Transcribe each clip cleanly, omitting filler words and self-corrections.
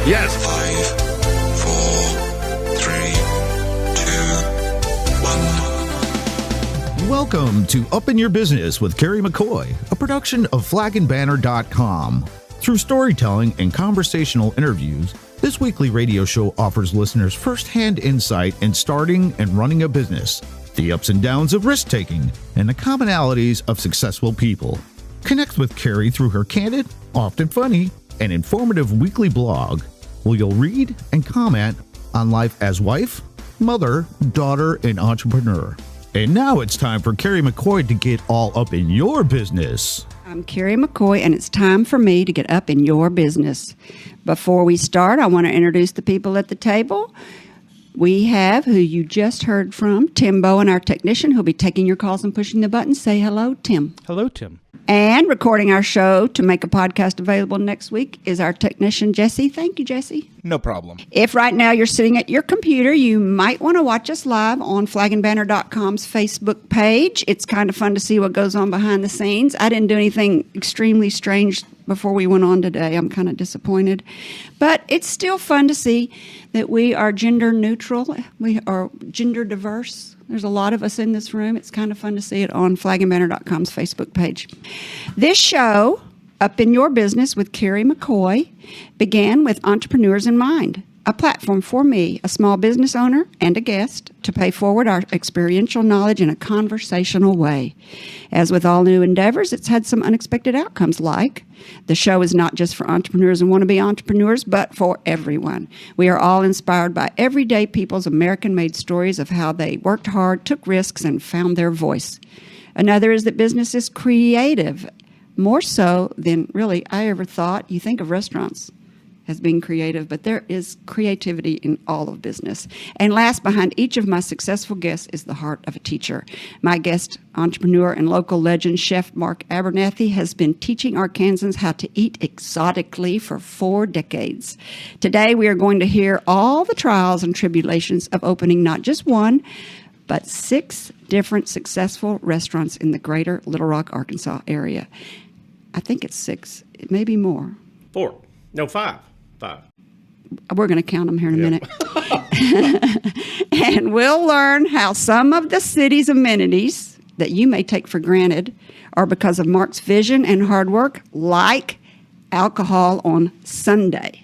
Yes. 5, 4, 3, 2, 1. Welcome to Up in Your Business with Kerry McCoy, a production of flagandbanner.com. Through storytelling and conversational interviews, this weekly radio show offers listeners first-hand insight in starting and running a business, the ups and downs of risk-taking, and the commonalities of successful people. Connect with Kerry through her candid, often funny, and informative weekly blog, where you'll read and comment on life as wife, mother, daughter, and entrepreneur. And now it's time for Kerry McCoy to get all up in your business. I'm Kerry McCoy, and it's time for me to get up in your business. Before we start, I want to introduce the people at the table. We have, who you just heard from, Tim Bowen, our technician, who'll be taking your calls and pushing the buttons. Say hello, Tim. Hello, Tim. And recording our show to make a podcast available next week is our technician, Jesse. Thank you, Jesse. No problem. If right now you're sitting at your computer, you might want to watch us live on flagandbanner.com's Facebook page. It's kind of fun to see what goes on behind the scenes. I didn't do anything extremely strange before we went on today. I'm kind of disappointed. But it's still fun to see that we are gender neutral. We are gender diverse. There's a lot of us in this room. It's kind of fun to see it on flagandbanner.com's Facebook page. This show, Up in Your Business with Kerry McCoy, began with entrepreneurs in mind, a platform for me, a small business owner and a guest, to pay forward our experiential knowledge in a conversational way. As with all new endeavors, it's had some unexpected outcomes, like the show is not just for entrepreneurs and wannabe entrepreneurs, but for everyone. We are all inspired by everyday people's American-made stories of how they worked hard, took risks, and found their voice. Another is that business is creative, more so than really I ever thought. You think of restaurants as being creative, but there is creativity in all of business. And last, behind each of my successful guests is the heart of a teacher. My guest, entrepreneur and local legend, Chef Mark Abernathy, has been teaching Arkansans how to eat exotically for 4 decades. Today, we are going to hear all the trials and tribulations of opening not just one, but 6 different successful restaurants in the greater Little Rock, Arkansas area. I think it's 6. It may be more. 4. No, 5. 5. We're going to count them here in a minute. And we'll learn how some of the city's amenities that you may take for granted are because of Mark's vision and hard work, like alcohol on Sunday,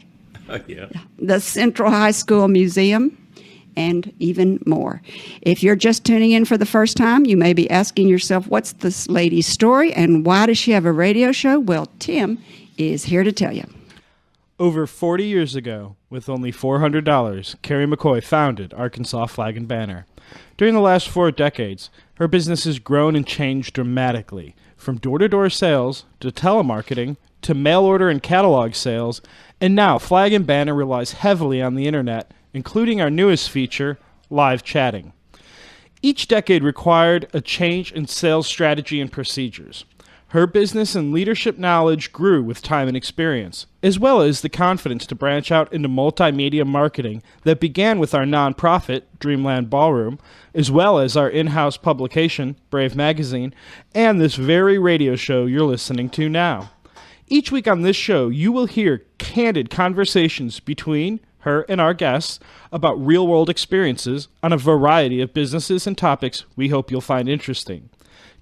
the Central High School Museum, and even more. If you're just tuning in for the first time, you may be asking yourself, what's this lady's story and why does she have a radio show? Well, Tim is here to tell you. Over 40 years ago, with only $400, Kerry McCoy founded Arkansas Flag and Banner. During the last 4 decades, her business has grown and changed dramatically, from door-to-door sales to telemarketing to mail order and catalog sales, and now Flag and Banner relies heavily on the internet, including our newest feature, live chatting. Each decade required a change in sales strategy and procedures. Her business and leadership knowledge grew with time and experience, as well as the confidence to branch out into multimedia marketing that began with our nonprofit, Dreamland Ballroom, as well as our in-house publication, Brave Magazine, and this very radio show you're listening to now. Each week on this show, you will hear candid conversations between her and our guests about real-world experiences on a variety of businesses and topics we hope you'll find interesting.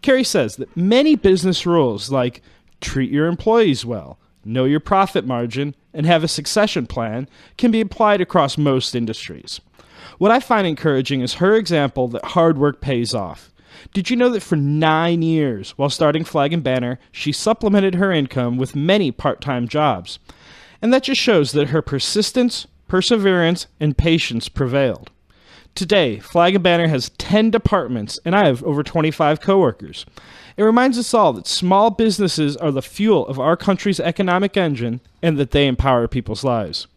Kerry says that many business rules like treat your employees well, know your profit margin, and have a succession plan can be applied across most industries. What I find encouraging is her example that hard work pays off. Did you know that for 9 years, while starting Flag and Banner, she supplemented her income with many part-time jobs? And that just shows that her persistence, perseverance, and patience prevailed. Today, Flag and Banner has 10 departments, and I have over 25 coworkers. It reminds us all that small businesses are the fuel of our country's economic engine and that they empower people's lives.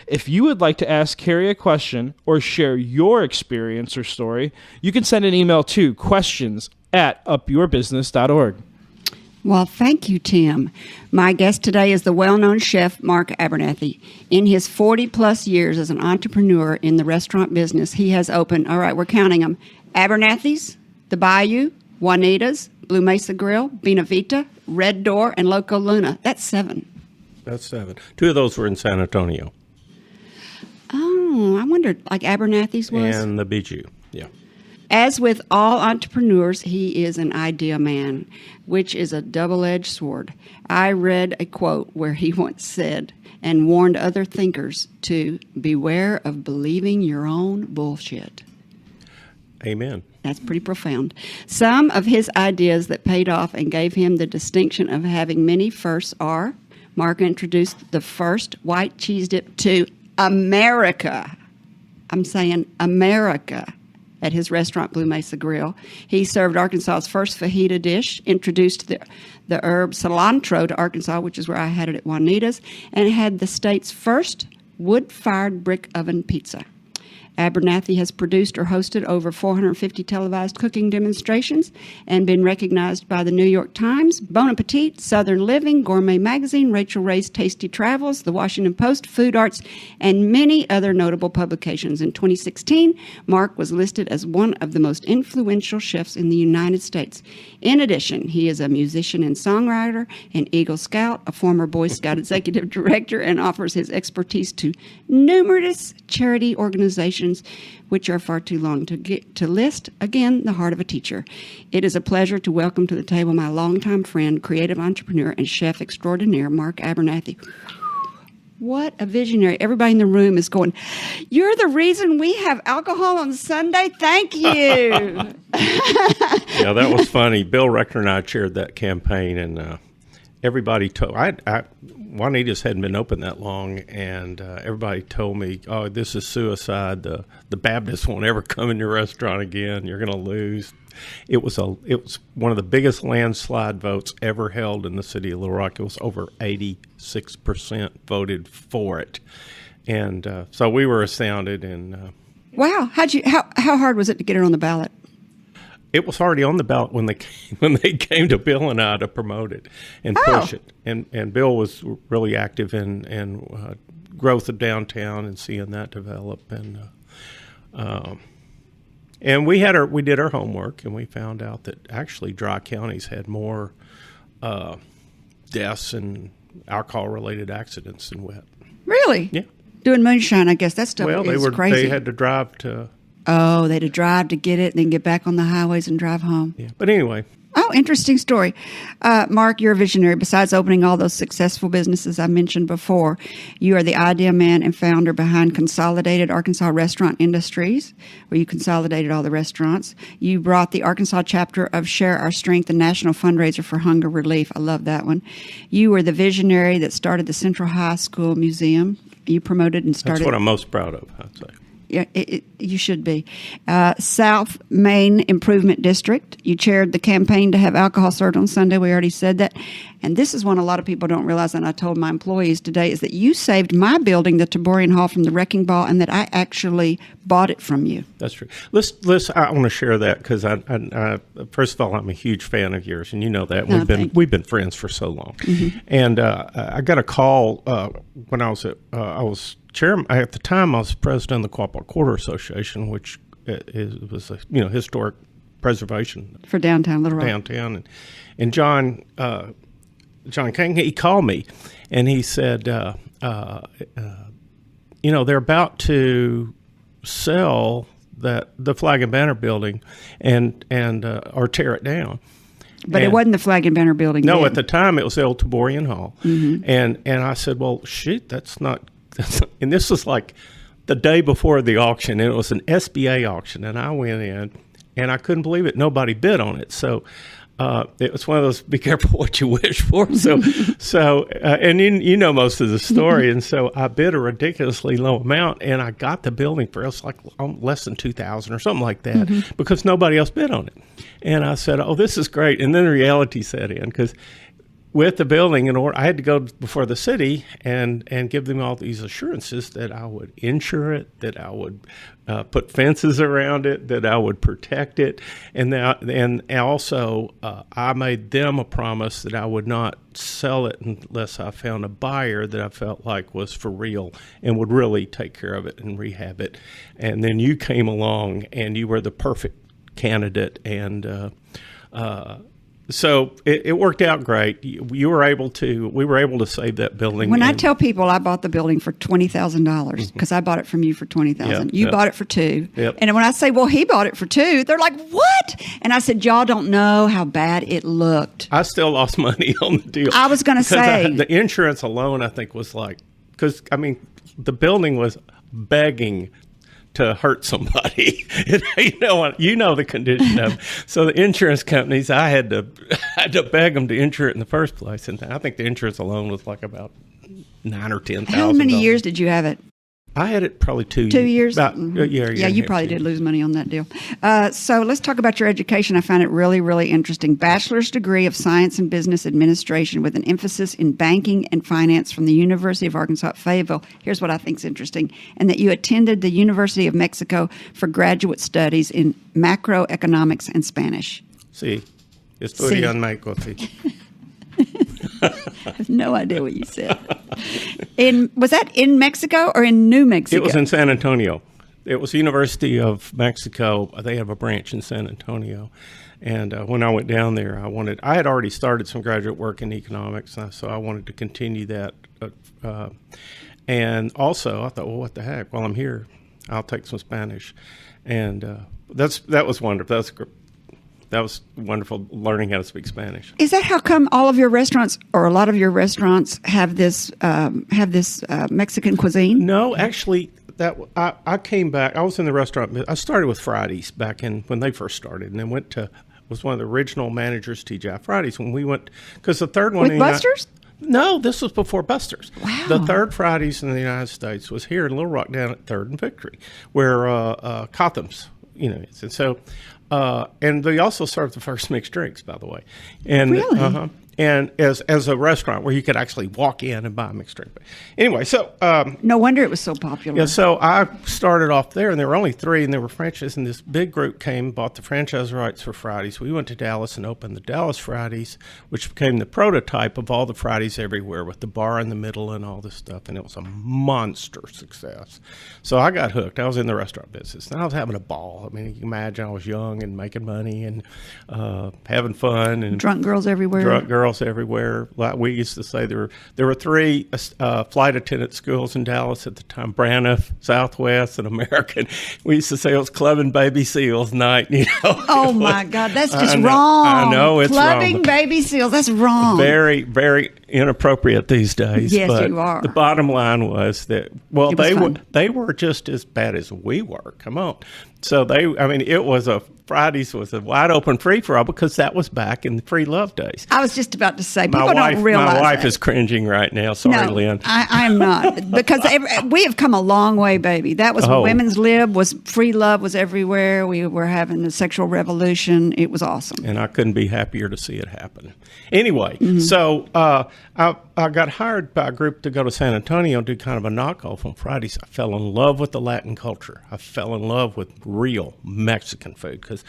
If you would like to ask Kerry a question or share your experience or story, you can send an email to questions@upyourbusiness.org. Well, thank you, Tim. My guest today is the well-known chef, Mark Abernathy. In his 40-plus years as an entrepreneur in the restaurant business, he has opened, all right, we're counting them, Abernathy's, the Bijou, Juanita's, Blue Mesa Grill, Bene Vita, Red Door, and Loca Luna. That's 7. That's 7. 2 of those were in San Antonio. Oh, I wondered, like Abernathy's was? And the Bijou, yeah. As with all entrepreneurs, he is an idea man, which is a double-edged sword. I read a quote where he once said, and warned other thinkers to beware of believing your own bullshit. Amen. That's pretty profound. Some of his ideas that paid off and gave him the distinction of having many firsts are: Mark introduced the first white cheese dip to America. I'm saying America. At his restaurant, Blue Mesa Grill. He served Arkansas's first fajita dish, introduced the herb cilantro to Arkansas, which is where I had it at Juanita's, and had the state's first wood-fired brick oven pizza. Abernathy has produced or hosted over 450 televised cooking demonstrations and been recognized by the New York Times, Bon Appetit, Southern Living, Gourmet Magazine, Rachel Ray's Tasty Travels, The Washington Post, Food Arts, and many other notable publications. In 2016, Mark was listed as one of the most influential chefs in the United States. In addition, he is a musician and songwriter, an Eagle Scout, a former Boy Scout executive director, and offers his expertise to numerous charity organizations, which are far too long to list. Again, the heart of a teacher. It is a pleasure to welcome to the table my longtime friend, creative entrepreneur, and chef extraordinaire, Mark Abernathy. What a visionary. Everybody in the room is going, you're the reason we have alcohol on Sunday? Thank you. Yeah, that was funny. Bill Rector and I chaired that campaign, and everybody told Juanita's hadn't been open that long, and everybody told me, "Oh, this is suicide. The Baptists won't ever come in your restaurant again. You're going to lose." It was one of the biggest landslide votes ever held in the city of Little Rock. It was over 86% voted for it, and so we were astounded. And wow, how hard was it to get it on the ballot? It was already on the ballot when they came to Bill and I to promote it and push it. And Bill was really active in growth of downtown and seeing that develop. And we did our homework, and we found out that actually dry counties had more deaths and alcohol-related accidents than wet. Really? Yeah. Doing moonshine, I guess that stuff is crazy. They had to drive to. Oh, they had to drive to get it and then get back on the highways and drive home. Yeah, but anyway. Oh, interesting story. Mark, you're a visionary. Besides opening all those successful businesses I mentioned before, you are the idea man and founder behind Consolidated Arkansas Restaurant Industries, where you consolidated all the restaurants. You brought the Arkansas chapter of Share Our Strength, a national fundraiser for hunger relief. I love that one. You were the visionary that started the Central High School Museum. You promoted and started. That's what I'm most proud of, I'd say. Yeah, you should be. South Main Improvement District. You chaired the campaign to have alcohol served on Sunday. We already said that. And this is one a lot of people don't realize, and I told my employees today, is that you saved my building, the Taborian Hall, from the wrecking ball, and that I actually bought it from you. That's true. I want to share that because I first of all, I'm a huge fan of yours, and you know that. We've been friends for so long. Mm-hmm. And I got a call when I was chairman. At the time, I was president of the Quapaw Quarter Association, which was a historic preservation for downtown Little Rock. Downtown, and John King, he called me, and he said, they're about to sell the Flag and Banner building, and or tear it down. But it wasn't the Flag and Banner building. No, at the time it was the old Taborian Hall, mm-hmm. and I said, well, shoot, that's not. And this was like the day before the auction, and it was an SBA auction, and I went in, and I couldn't believe it. Nobody bid on it, so it was one of those, be careful what you wish for. So and you know most of the story, and so I bid a ridiculously low amount, and I got the building for us like less than $2,000 or something like that, mm-hmm. because nobody else bid on it. And I said, oh, this is great. And then the reality set in, because with the building, in order, I had to go before the city and give them all these assurances that I would insure it, that I would put fences around it, that I would protect it, and also I made them a promise that I would not sell it unless I found a buyer that I felt like was for real and would really take care of it and rehab it. And then you came along, and you were the perfect candidate, and So it worked out great. We were able to save that building. When I tell people I bought the building for $20,000 because I bought it from you for $20,000, you bought it for $2,000. Yep. And when I say, well, he bought it for $2,000, they're like, what? And I said, y'all don't know how bad it looked. I still lost money on the deal. I was going to say. The insurance alone, I think, was because, I mean, the building was begging to hurt somebody. you know the condition of it. So the insurance companies, I had to beg them to insure it in the first place, and I think the insurance alone was like about $9,000 or $10,000. How many years did you have it? I had it probably 2 years. 2 years? About a year. Yeah, you probably did lose money on that deal. So let's talk about your education. I found it really, really interesting. Bachelor's degree of Science and Business Administration with an emphasis in banking and finance from the University of Arkansas at Fayetteville. Here's what I think is interesting. And that you attended the University of Mexico for graduate studies in macroeconomics and Spanish. Sí. Estudié en México, sí. I have no idea what you said. Was that in Mexico or in New Mexico? It was in San Antonio. It was the University of Mexico. They have a branch in San Antonio. And when I went down there, I had already started some graduate work in economics, so I wanted to continue that. And also, I thought, well, what the heck? While I'm here, I'll take some Spanish. And that was wonderful. That was wonderful, learning how to speak Spanish. Is that how come all of your restaurants, or a lot of your restaurants, have this Mexican cuisine? No, actually, I came back. I was in the restaurant. I started with Fridays back when they first started, and then was one of the original managers, TGI Fridays, when we went, because the third one... With Buster's? No, this was before Buster's. Wow. The third Fridays in the United States was here in Little Rock down at 3rd and Victory, where Cotham's, is. And so... and they also served the first mixed drinks, by the way. And, really? And as a restaurant where you could actually walk in and buy a mixed drink. But anyway, so... no wonder it was so popular. Yeah, so I started off there, and there were only 3, and there were franchises, and this big group came, bought the franchise rights for Fridays. We went to Dallas and opened the Dallas Fridays, which became the prototype of all the Fridays everywhere, with the bar in the middle and all this stuff, and it was a monster success. So I got hooked. I was in the restaurant business, and I was having a ball. I mean, you can imagine I was young and making money and having fun. And drunk girls everywhere. Everywhere. We used to say there were 3 flight attendant schools in Dallas at the time: Braniff, Southwest, and American. We used to say it was clubbing baby seals night. Oh my God, that's just wrong. I know it's clubbing wrong. Baby seals. That's wrong. Very, very inappropriate these days. Yes, but you are. The bottom line was that they were just as bad as we were. Come on. So Fridays was a wide open free for all, because that was back in the free love days. I was just about to say, people don't realize my wife that. is cringing right now. Sorry, No, Lynn. I am not, because we have come a long way, baby. That was women's lib, was free love was everywhere. We were having the sexual revolution. It was awesome. And I couldn't be happier to see it happen. Anyway, so I got hired by a group to go to San Antonio and do kind of a knockoff on Fridays. I fell in love with the Latin culture. I fell in love with real Mexican food, because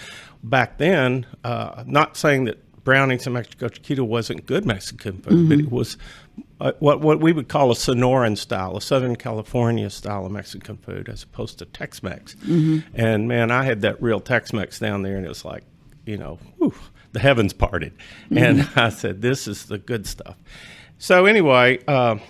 back then, not saying that Browning's and Mexico Chiquita wasn't good Mexican food, but it was what we would call a Sonoran style, a Southern California style of Mexican food, as opposed to Tex-Mex. And man, I had that real Tex-Mex down there, and it was like, the heavens parted. And I said, this is the good stuff. So anyway, had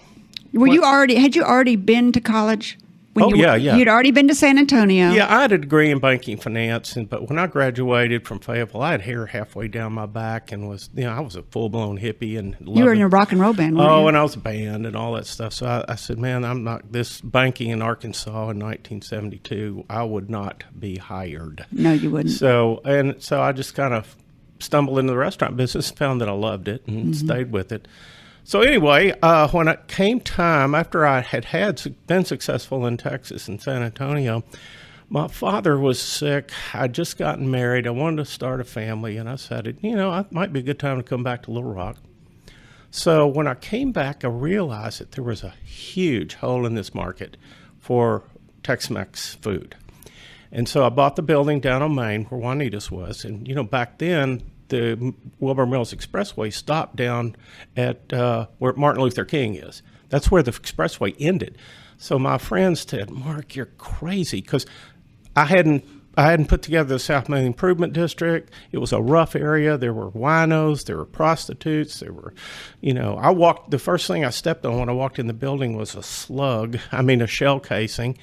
you already been to college? Yeah. You'd already been to San Antonio. Yeah, I had a degree in banking finance, but when I graduated from Fayetteville, I had hair halfway down my back, and I was a full-blown hippie. And you were in a rock and roll band, weren't you? And I was a band and all that stuff. So I said, man, I'm not this banking in Arkansas in 1972. I would not be hired. No, you wouldn't. So I just kind of stumbled into the restaurant business, found that I loved it, and stayed with it. So anyway, when it came time, after I had been successful in Texas and San Antonio, my father was sick. I'd just gotten married. I wanted to start a family, and I said, it might be a good time to come back to Little Rock. So when I came back, I realized that there was a huge hole in this market for Tex-Mex food. And so I bought the building down on Main where Juanita's was. And, back then, the Wilbur Mills Expressway stopped down at where Martin Luther King is. That's where the expressway ended. So my friends said, Mark, you're crazy, because I hadn't I hadn't put together the South Main Improvement District. It was a rough area. There were winos, there were prostitutes, there were, the first thing I stepped on when I walked in the building was a shell casing.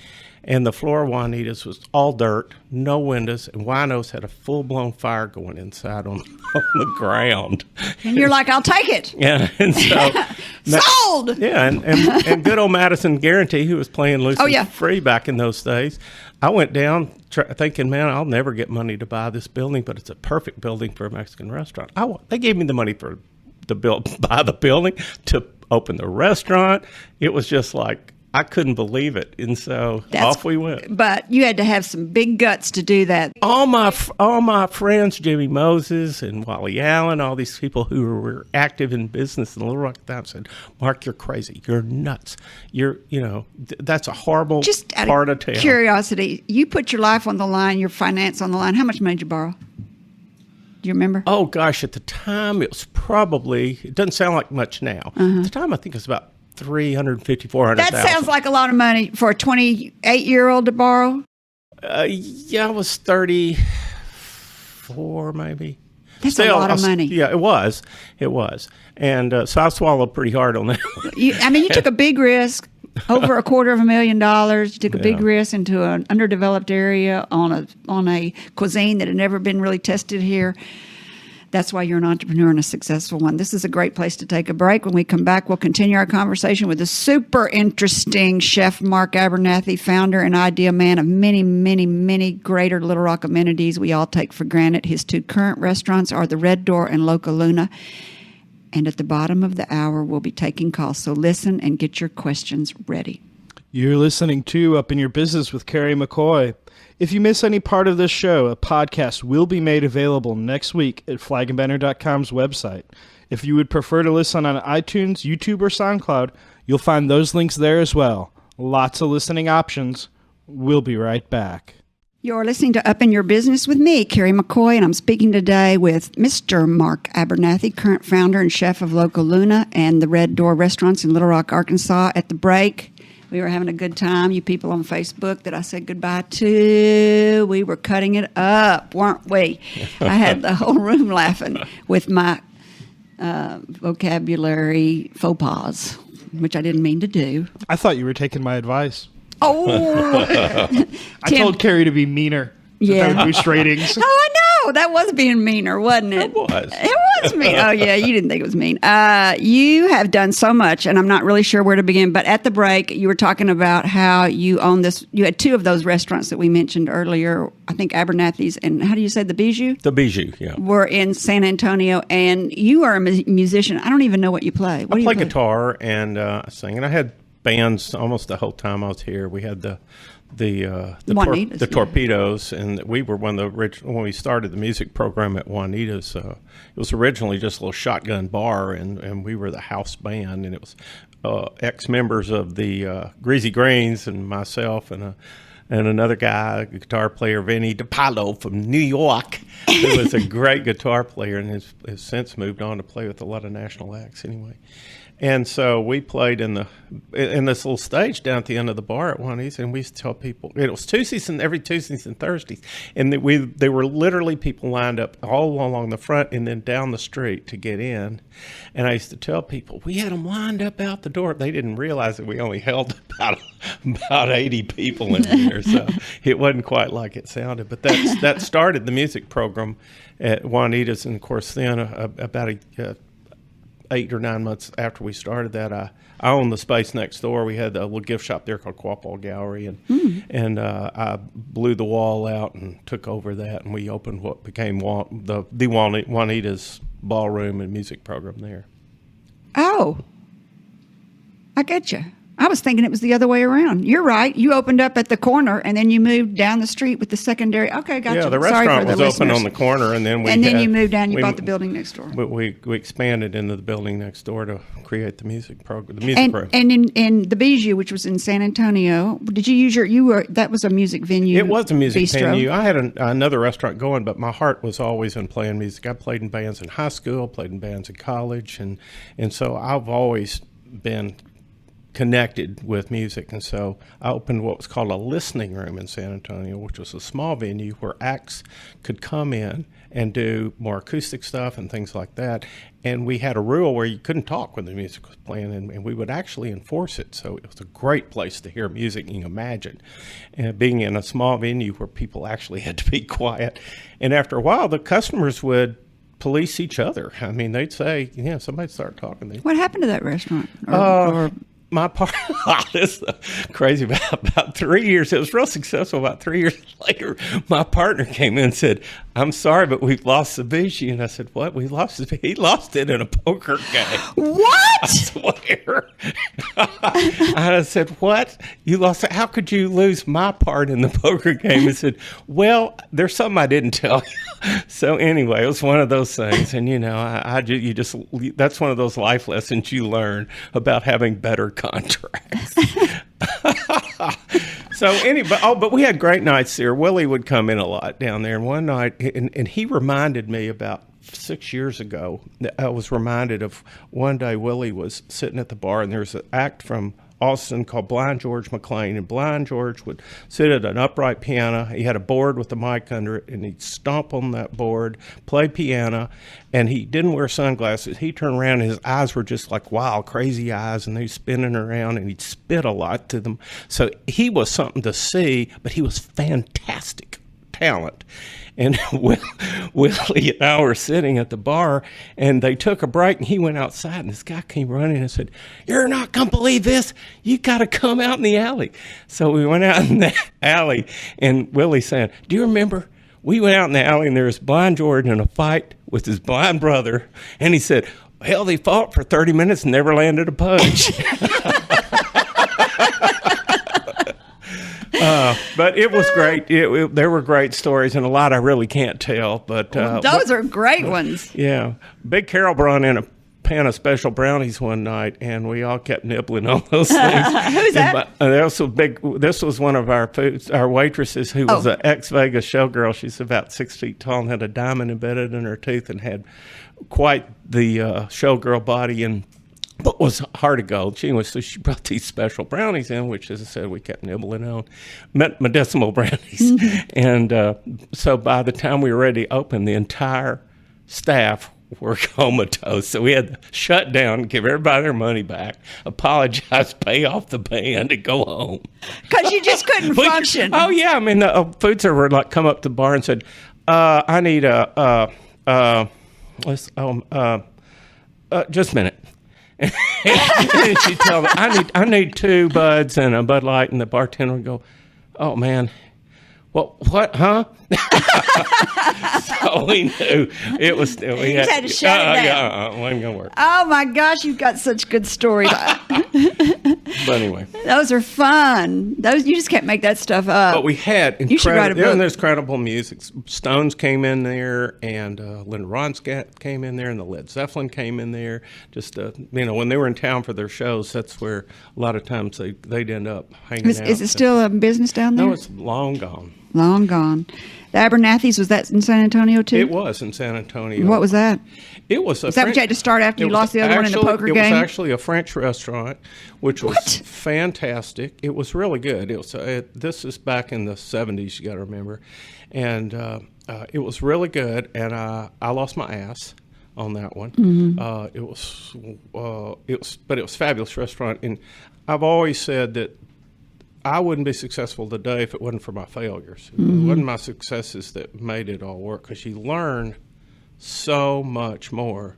And the floor of Juanita's was all dirt, no windows, and winos had a full-blown fire going inside on the ground. And you're like, I'll take it. Yeah, and so sold. Yeah, and good old Madison Guarantee, who was playing Lucy Free back in those days. I went down thinking, man, I'll never get money to buy this building, but it's a perfect building for a Mexican restaurant. They gave me the money buy the building, to open the restaurant. It was just like, I couldn't believe it, and so off we went. But you had to have some big guts to do that. All my friends, Jimmy Moses and Wally Allen, all these people who were active in business in Little Rock town said, "Mark, you're crazy. You're nuts. That's a horrible part of town." Curiosity, you put your life on the line, your finance on the line. How much money did you borrow? Do you remember? Oh gosh, at the time it was probably. It doesn't sound like much now. At the time, I think it was about $350,000, $400,000. That sounds like a lot of money for a 28-year-old to borrow. Yeah, I was 34, maybe. That's a lot of money. Yeah, it was. And so I swallowed pretty hard on that. You took a big risk, over $250,000. You took a big risk into an underdeveloped area on a cuisine that had never been really tested here. That's why you're an entrepreneur and a successful one. This is a great place to take a break. When we come back, we'll continue our conversation with the super interesting Chef Mark Abernathy, founder and idea man of many, many, many greater Little Rock amenities we all take for granted. His two current restaurants are the Red Door and Loca Luna. And at the bottom of the hour, we'll be taking calls. So listen and get your questions ready. You're listening to Up in Your Business with Kerry McCoy. If you miss any part of this show, a podcast will be made available next week at flagandbanner.com's website. If you would prefer to listen on iTunes, YouTube, or SoundCloud, you'll find those links there as well. Lots of listening options. We'll be right back. You're listening to Up in Your Business with me, Kerry McCoy, and I'm speaking today with Mr. Mark Abernathy, current founder and chef of Loca Luna and the Red Door restaurants in Little Rock, Arkansas. At the break, we were having a good time. You people on Facebook that I said goodbye to, we were cutting it up, weren't we? I had the whole room laughing with my vocabulary faux pas, which I didn't mean to do. I thought you were taking my advice. Oh, I told Kerry to be meaner. Yeah. That would boost ratings. Oh, I know. That was being meaner, wasn't it? It was. It was mean. Oh, yeah. You didn't think it was mean. You have done so much, and I'm not really sure where to begin. But at the break, you were talking about how you own this. You had two of those restaurants that we mentioned earlier. I think Abernathy's and how do you say the Bijou? The Bijou, yeah. Were in San Antonio, and you are a musician. I don't even know what you play. What I do play you play? guitar and sing, and I had bands almost the whole time I was here. We had the Torpedoes, and we were one of the original when we started the music program at Juanita's. It was originally just a little shotgun bar, and we were the house band, and it was ex-members of the Greasy Greens and myself and another guy, a guitar player, Bene from New York, who was a great guitar player and has since moved on to play with a lot of national acts anyway. And so we played in this little stage down at the end of the bar at Juanita's, and we used to tell people it was every Tuesdays and Thursdays, and there were literally people lined up all along the front and then down the street to get in. And I used to tell people we had them lined up out the door. They didn't realize that we only held about 80 people in there, so it wasn't quite like it sounded. But that started the music program at Juanita's, and of course then about 8 or 9 months after we started that, I owned the space next door. We had a little gift shop there called Quapwall Gallery, and I blew the wall out and took over that, and we opened what became the Juanita's ballroom and music program there. Oh, I get you. I was thinking it was the other way around. You're right. You opened up at the corner, and then you moved down the street with the secondary. Okay, gotcha. Yeah, the restaurant was open on the corner, and then you moved down. You bought the building next door. We expanded into the building next door to create the music program. And in the Bijou, which was in San Antonio, did you use that was a music venue? It was a music bistro. venue. I had another restaurant going, but my heart was always in playing music. I played in bands in high school, played in bands in college, and so I've always been connected with music. And so I opened what was called a listening room in San Antonio, which was a small venue where acts could come in and do more acoustic stuff and things like that. And we had a rule where you couldn't talk when the music was playing, and we would actually enforce it. So it was a great place to hear music, you can imagine. And being in a small venue where people actually had to be quiet. And after a while, the customers would police each other. I mean, they'd say, somebody start talking. What happened to that restaurant? My part, this is crazy, about 3 years, it was real successful. About 3 years later, my partner came in and said, I'm sorry, but we've lost the Bijou. And I said, what? We lost it? He lost it in a poker game. What? I swear. I said, what? You lost it? How could you lose my part in the poker game? He said, well, there's something I didn't tell you. So anyway, it was one of those things. And, that's one of those life lessons you learn about having better contracts. But we had great nights there. Willie would come in a lot down there. And one night, and he reminded me about 6 years ago, I was reminded of one day Willie was sitting at the bar, and there's an act from Austin called Blind George McClain, and Blind George would sit at an upright piano. He had a board with a mic under it, and he'd stomp on that board, play piano, and he didn't wear sunglasses. He turned around, and his eyes were just like wild, crazy eyes, and they'd spinning around, and he'd spit a lot to them. So he was something to see, but he was fantastic talent. And Willie and I were sitting at the bar, and they took a break, and he went outside, and this guy came running and said, you're not going to believe this. You got to come out in the alley. So we went out in the alley, and Willie said, do you remember? We went out in the alley, and there was Blind George in a fight with his blind brother, and he said, hell, they fought for 30 minutes and never landed a punch. But it was great. There were great stories, and a lot I really can't tell. But those are great ones. Yeah. Big Carol brought in a pan of special brownies one night, and we all kept nibbling on those things. Who's that? This was one of our waitresses who was an ex-Vegas showgirl. She's about 6 feet tall and had a diamond embedded in her tooth and had quite the showgirl body, but was heart of gold. So she brought these special brownies in, which, as I said, we kept nibbling on, medicinal brownies. And so by the time we were ready to open, the entire staff were comatose. So we had to shut down, give everybody their money back, apologize, pay off the band, and go home. Because you just couldn't function. Oh, yeah. I mean, the food server would come up to the bar and said, I need just a minute. And she'd tell them, I need 2 Buds and a Bud Light, and the bartender would go, oh, man, what, huh? So we knew it was. We had to shut it down. It wasn't going to work. Oh, my gosh, you've got such good stories. But anyway. Those are fun. You just can't make that stuff up. But we had you should write a book. There's incredible music. Stones came in there, and Linda Ronstadt came in there, and the Led Zeppelin came in there. Just, when they were in town for their shows, that's where a lot of times they'd end up hanging out. Is it still a business down there? No, it's long gone. Long gone. The Abernathy's, was that in San Antonio too? It was in San Antonio. What was that? It was Is that what you had to start after you lost the other one in the poker game? It was actually a French restaurant, which was fantastic. It was really good. It was. This is back in the 70s, you got to remember. And it was really good, and I lost my ass on that one. Mm-hmm. It was a fabulous restaurant. And I've always said that I wouldn't be successful today if it wasn't for my failures. Mm-hmm. It wasn't my successes that made it all work, because you learn so much more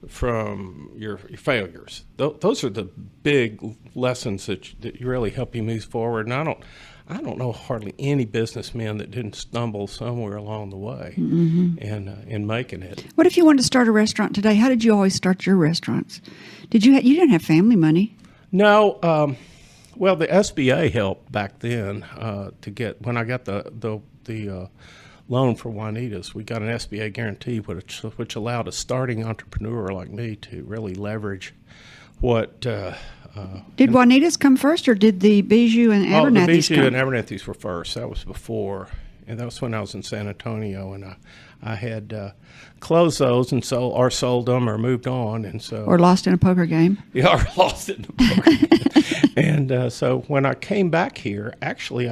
from your failures. Those are the big lessons that really help you move forward. And I don't know hardly any businessman that didn't stumble somewhere along the way in making it. What if you wanted to start a restaurant today? How did you always start your restaurants? You didn't have family money? No. Well, the SBA helped back then when I got the loan for Juanita's. We got an SBA guarantee, which allowed a starting entrepreneur like me to really leverage what. Did Juanita's come first, or did the Bijou and Abernathy's the Bijou come? and Abernathy's were first. That was before and that was when I was in San Antonio, and I had closed those and sold them or moved on, and so Or lost in a poker game. yeah, or lost in the poker. And so when I came back here, actually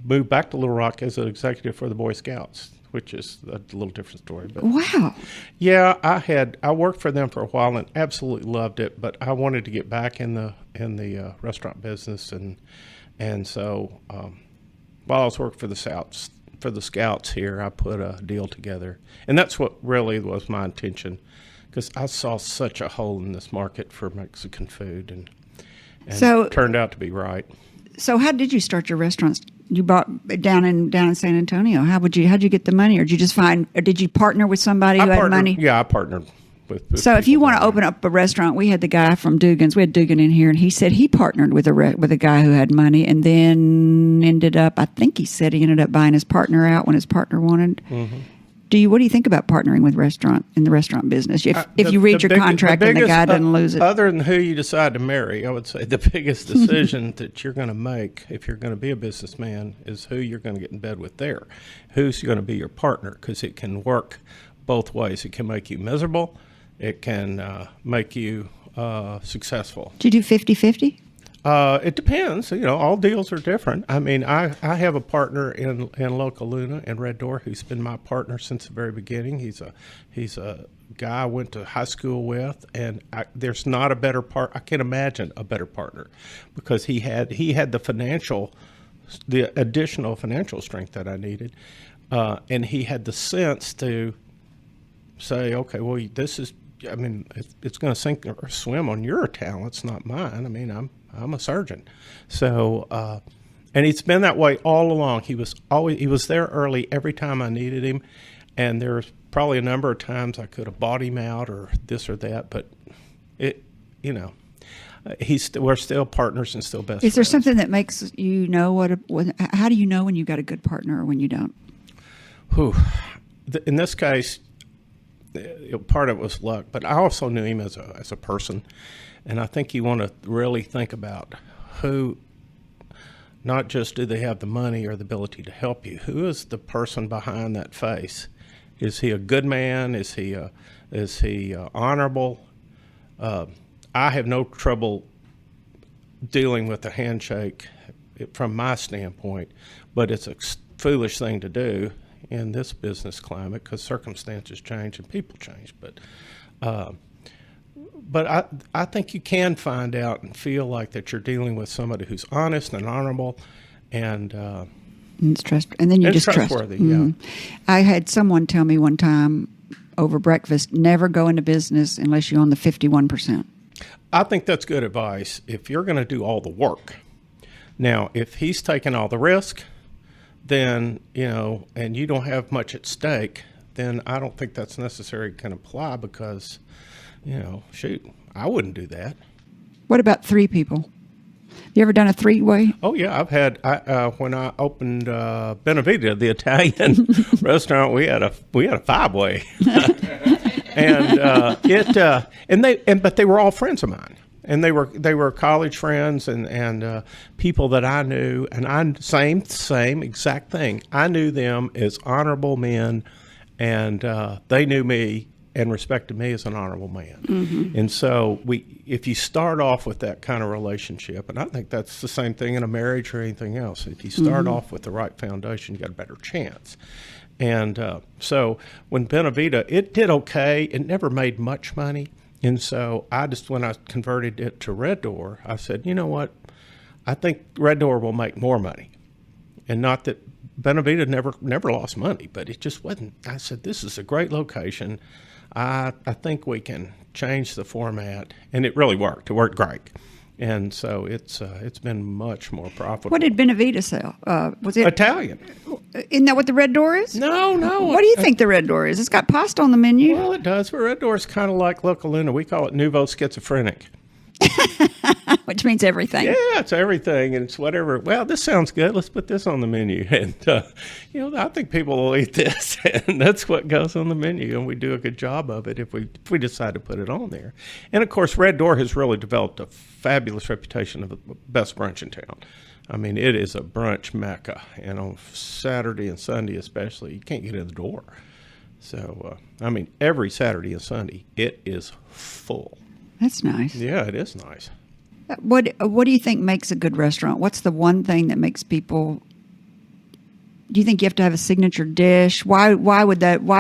moved back to Little Rock as an executive for the Boy Scouts, which is a little different story. But Wow. yeah, I worked for them for a while and absolutely loved it, but I wanted to get back in the restaurant business, and so while I was working for the Scouts here, I put a deal together, and that's what really was my intention, because I saw such a hole in this market for Mexican food, and So- it turned out to be right. So how did you start your restaurants? You bought down in San Antonio. How'd you get the money, or did you partner with somebody who had money? Yeah, I partnered with So if you people want to down open up a restaurant, we had the guy from Dugan's. We had Dugan in here, and he said he partnered with a guy who had money, and then I think he said he ended up buying his partner out when his partner wanted. Mm-hmm. What do you think about partnering with in the restaurant business? If you read your contract and the guy doesn't lose it. Other than who you decide to marry, I would say the biggest decision that you're going to make if you're going to be a businessman is who you're going to get in bed with there. Who's going to be your partner, because it can work both ways. It can make you miserable. It can make you successful. Do you do 50-50? It depends. All deals are different. I mean, I have a partner in Loca Luna and Red Door who's been my partner since the very beginning. He's a guy I went to high school with, and there's not a better I can't imagine a better partner, because he had the additional financial strength that I needed, and he had the sense to say, okay, well, it's going to sink or swim on your talents, not mine. I mean, I'm a surgeon. So, and it's been that way all along. He was there early every time I needed him. And there's probably a number of times I could have bought him out or this or that, but we're still partners and still best Is there friends. something that makes you know how do you know when you got a good partner or when you don't? In this case, part of it was luck, but I also knew him as a person. And I think you want to really think about who, not just do they have the money or the ability to help you, who is the person behind that face? Is he a good man? Is he honorable? I have no trouble dealing with a handshake from my standpoint, but it's a foolish thing to do in this business climate because circumstances change and people change. But I think you can find out and feel like that you're dealing with somebody who's honest and honorable, and then you just trust. Trustworthy. Yeah. I had someone tell me one time over breakfast, never go into business unless you own the 51%. I think that's good advice if you're going to do all the work. Now, if he's taking all the risk, then, and you don't have much at stake, then I don't think that's necessarily going to apply because, I wouldn't do that. What about three people? You ever done a three-way? Oh, yeah. I've had, when I opened Bene Vita, the Italian restaurant, we had a five-way. But they were all friends of mine. And they were college friends and people that I knew, and same exact thing. I knew them as honorable men, and they knew me and respected me as an honorable man. Mm-hmm. And so if you start off with that kind of relationship, and I think that's the same thing in a marriage or anything else, if you start off with the right foundation, you got a better chance. And so when Bene Vita, it did okay. It never made much money. And so when I converted it to Red Door, I said, you know what? I think Red Door will make more money. And not that Bene Vita never lost money, but it just wasn't. I said, this is a great location. I think we can change the format. And it really worked. It worked great. And so it's been much more profitable. What did Bene Vita sell? Was it Italian? Isn't that what the Red Door is? No. What do you think the Red Door is? It's got pasta on the menu. Well, it does. But Red Door is kind of like Loca Luna. We call it nouveau schizophrenic. Which means everything. Yeah, it's everything, and it's whatever. Well, this sounds good. Let's put this on the menu. And, I think people will eat this, and that's what goes on the menu, and we do a good job of it if we decide to put it on there. And, of course, Red Door has really developed a fabulous reputation of the best brunch in town. I mean, it is a brunch mecca, and on Saturday and Sunday especially, you can't get in the door. So, I mean, every Saturday and Sunday, it is full. That's nice. Yeah, it is nice. What do you think makes a good restaurant? What's the one thing that makes people? Do you think you have to have a signature dish? Why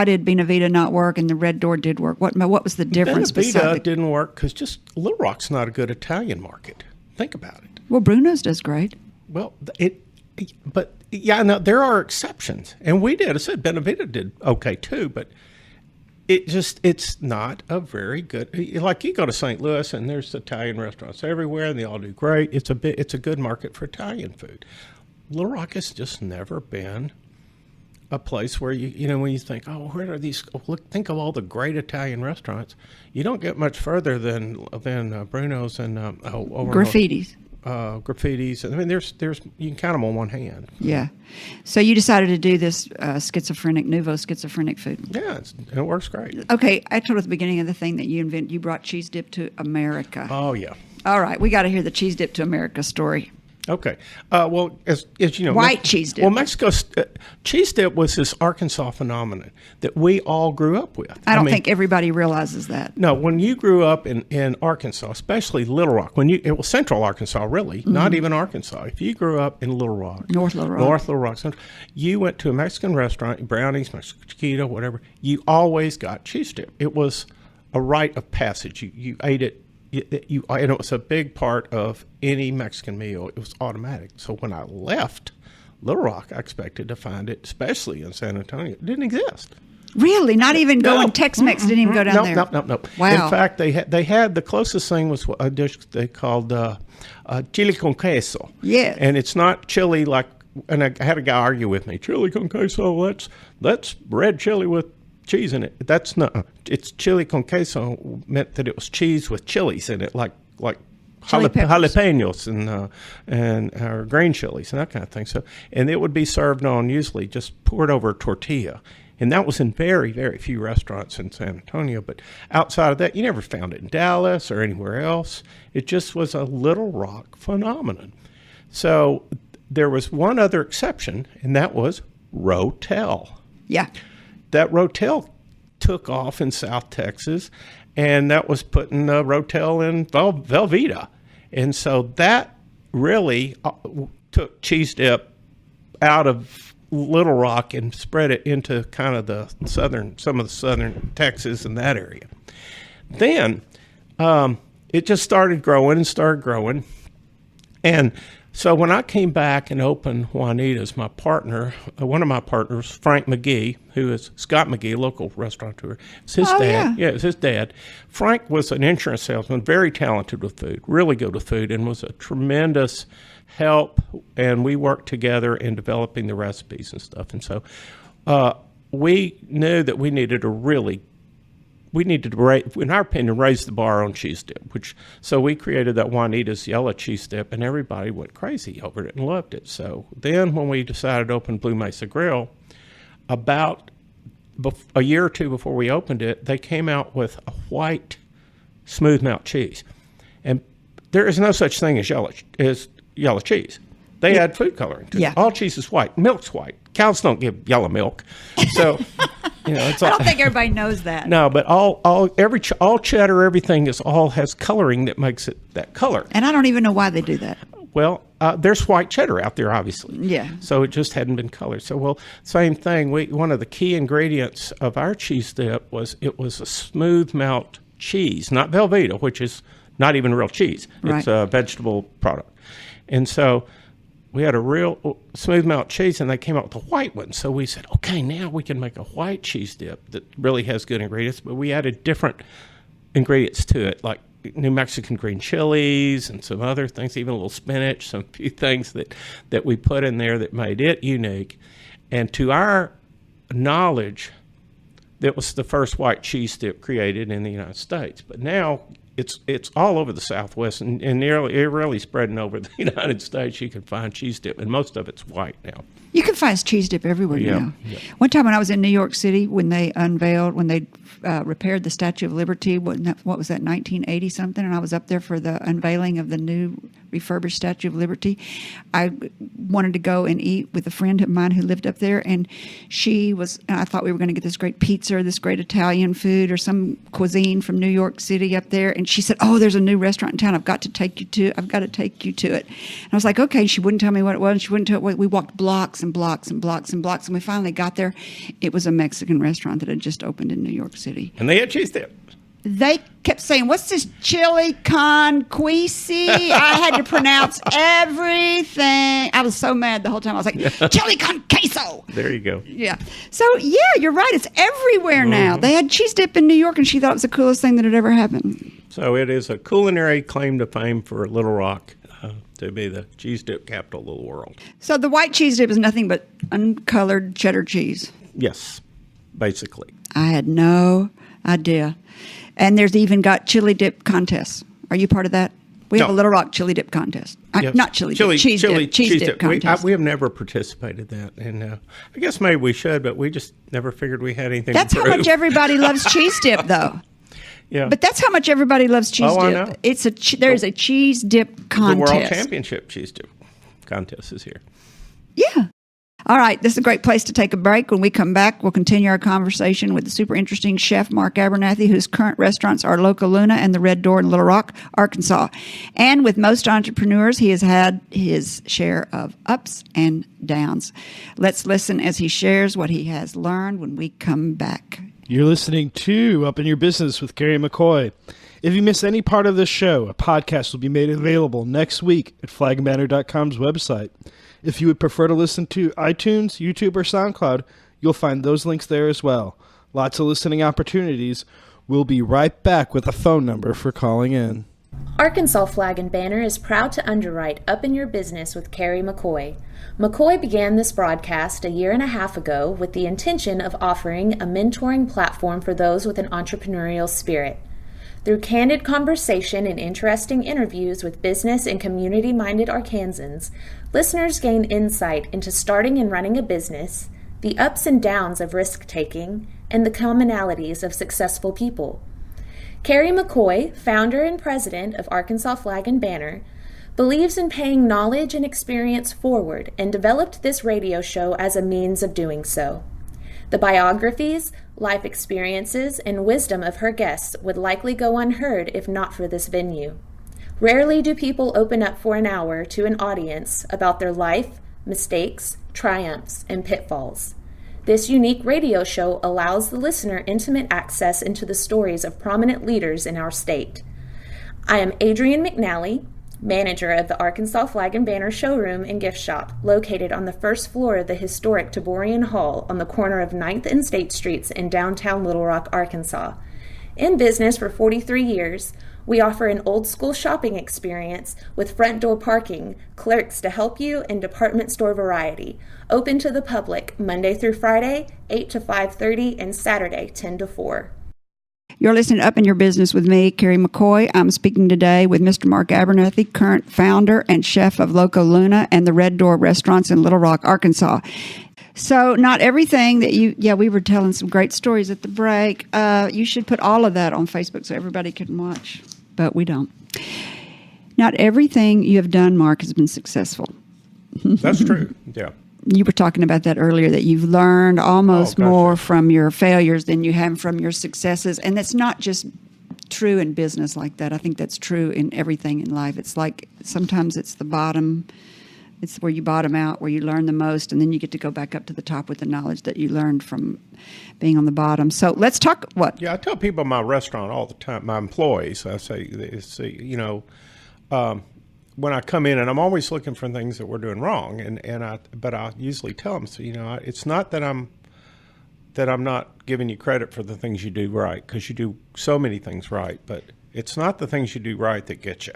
did Bene Vita not work and the Red Door did work? What was the difference? Bene Vita didn't work because just Little Rock's not a good Italian market. Think about it. Well, Bruno's does great. Well, but yeah, no, there are exceptions, and we did. I said Bene Vita did okay too, but it's not a very good. Like you go to St. Louis and there's Italian restaurants everywhere, and they all do great. It's a good market for Italian food. Little Rock has just never been a place where when you think, oh, where are these? Look, think of all the great Italian restaurants. You don't get much further than Bruno's and Graffiti's. Graffitis. I mean, there's you can count them on one hand. Yeah. So you decided to do this nouveau schizophrenic food. Yeah, it works great. Okay, I told at the beginning of the thing that you brought cheese dip to America. Oh yeah. All right, we got to hear the cheese dip to America story. Okay. Well, as you know, white cheese dip. Well, Mexico's cheese dip was this Arkansas phenomenon that we all grew up with. I don't think everybody realizes that. No, when you grew up in Arkansas, especially Little Rock, it was Central Arkansas, really, not even Arkansas. If you grew up in Little Rock, North Little Rock, Central, you went to a Mexican restaurant, brownies, Mexican chiquita, whatever. You always got cheese dip. It was a rite of passage. You ate it. And it was a big part of any Mexican meal. It was automatic. So when I left Little Rock, I expected to find it, especially in San Antonio. It didn't exist. Really? Not even going Tex-Mex didn't even go down there? No. Wow. In fact, they had the closest thing was a dish they called chili con queso. Yeah. And it's not chili like, and I had a guy argue with me, chili con queso, that's red chili with cheese in it. That's not. It's chili con queso meant that it was cheese with chilies in it, like jalapenos and green chilies and that kind of thing. So, and it would be served on usually just poured over a tortilla, and that was in very, very few restaurants in San Antonio. But outside of that, you never found it in Dallas or anywhere else. It just was a Little Rock phenomenon. So there was one other exception, and that was Rotel. Yeah. That Rotel took off in South Texas, and that was putting Rotel in Velveeta. And so that really took cheese dip out of Little Rock and spread it into kind of some of the southern Texas and that area. Then it just started growing. And so when I came back and opened Juanita's, my partner, one of my partners, Frank McGee, who is Scott McGee, local restaurateur, it's his dad. Yeah, it's his dad. Frank was an insurance salesman, very talented with food, really good with food, and was a tremendous help. And we worked together in developing the recipes and stuff. And so we knew that we needed to, in our opinion, raise the bar on cheese dip. So we created that Juanita's yellow cheese dip, and everybody went crazy over it and loved it. So then when we decided to open Blue Mesa Grill, about a year or two before we opened it, they came out with a white smooth melt cheese. And there is no such thing as yellow cheese. They add food coloring to it. All cheese is white. Milk's white. Cows don't give yellow milk. So, it's I don't think everybody knows that. No, but all cheddar, everything has coloring that makes it that color. And I don't even know why they do that. Well, there's white cheddar out there, obviously. Yeah. So it just hadn't been colored. So, same thing. One of the key ingredients of our cheese dip was a smooth melt cheese, not Velveeta, which is not even real cheese. Right. It's a vegetable product. And so we had a real smooth melt cheese, and they came out with a white one. So we said, okay, now we can make a white cheese dip that really has good ingredients. But we added different ingredients to it, like New Mexican green chilies and some other things, even a little spinach, some few things that we put in there that made it unique. And to our knowledge, that was the first white cheese dip created in the United States. But now it's all over the Southwest and nearly it really spreading over the United States. You can find cheese dip, and most of it's white now. You can find cheese dip everywhere now. Yeah. One time when I was in New York City, when they repaired the Statue of Liberty, what was that, 1980 something? And I was up there for the unveiling of the new refurbished Statue of Liberty. I wanted to go and eat with a friend of mine who lived up there, and I thought we were going to get this great pizza, this great Italian food, or some cuisine from New York City up there. And she said, "Oh, there's a new restaurant in town. I've got to take you to it." And I was like, "Okay." She wouldn't tell me what it was. She wouldn't tell me. We walked blocks and blocks and blocks and blocks, and we finally got there. It was a Mexican restaurant that had just opened in New York City. And they had cheese dip. They kept saying, "What's this chili con quisi?" I had to pronounce everything. I was so mad the whole time. I was like, "Chili con queso." There you go. Yeah. So, yeah, you're right. It's everywhere now. They had cheese dip in New York, and she thought it was the coolest thing that had ever happened. So it is a culinary claim to fame for Little Rock to be the cheese dip capital of the world. So the white cheese dip is nothing but uncolored cheddar cheese. Yes, basically. I had no idea. And there's even got chili dip contests. Are you part of that? We have a Little Rock chili dip contest. Yes. Not chili dip, cheese dip contest. We have never participated in that. And I guess maybe we should, but we just never figured we had anything That's to prove. how much everybody loves cheese dip, though. Yeah. But that's how much everybody loves cheese dip. I know. There's a cheese dip contest. The World Championship cheese dip contest is here. Yeah. All right, this is a great place to take a break. When we come back, we'll continue our conversation with the super interesting chef, Mark Abernathy, whose current restaurants are Loca, Luna, and the Red Door in Little Rock, Arkansas. And with most entrepreneurs, he has had his share of ups and downs. Let's listen as he shares what he has learned when we come back. You're listening to Up in Your Business with Kerry McCoy. If you miss any part of this show, a podcast will be made available next week at flagandbanner.com's website. If you would prefer to listen to iTunes, YouTube, or SoundCloud, you'll find those links there as well. Lots of listening opportunities. We'll be right back with a phone number for calling in. Arkansas Flag and Banner is proud to underwrite Up in Your Business with Kerry McCoy. McCoy began this broadcast a year and a half ago with the intention of offering a mentoring platform for those with an entrepreneurial spirit. Through candid conversation and interesting interviews with business and community-minded Arkansans, listeners gain insight into starting and running a business, the ups and downs of risk-taking, and the commonalities of successful people. Kerry McCoy, founder and president of Arkansas Flag and Banner, believes in paying knowledge and experience forward and developed this radio show as a means of doing so. The biographies, life experiences, and wisdom of her guests would likely go unheard if not for this venue. Rarely do people open up for an hour to an audience about their life, mistakes, triumphs, and pitfalls. This unique radio show allows the listener intimate access into the stories of prominent leaders in our state. I am Adrienne McNally, manager of the Arkansas Flag and Banner showroom and gift shop, located on the first floor of the historic Taborian Hall on the corner of 9th and State Streets in downtown Little Rock, Arkansas. In business for 43 years, we offer an old-school shopping experience with front door parking, clerks to help you, and department store variety. Open to the public Monday through Friday, 8 to 5:30, and Saturday, 10 to 4. You're listening to Up in Your Business with me, Kerry McCoy. I'm speaking today with Mr. Mark Abernathy, current founder and chef of Loca Luna and the Red Door restaurants in Little Rock, Arkansas. So not everything that we were telling some great stories at the break. You should put all of that on Facebook so everybody can watch, but we don't. Not everything you have done, Mark, has been successful. That's true, yeah. You were talking about that earlier, that you've learned almost more from your failures than you have from your successes. And that's not just true in business like that. I think that's true in everything in life. It's like sometimes it's the bottom. It's where you bottom out, where you learn the most, and then you get to go back up to the top with the knowledge that you learned from being on the bottom. So let's talk what? Yeah, I tell people in my restaurant all the time, my employees, I say, when I come in, and I'm always looking for things that we're doing wrong, but I usually tell them, so it's not that I'm not giving you credit for the things you do right, because you do so many things right, but it's not the things you do right that get you.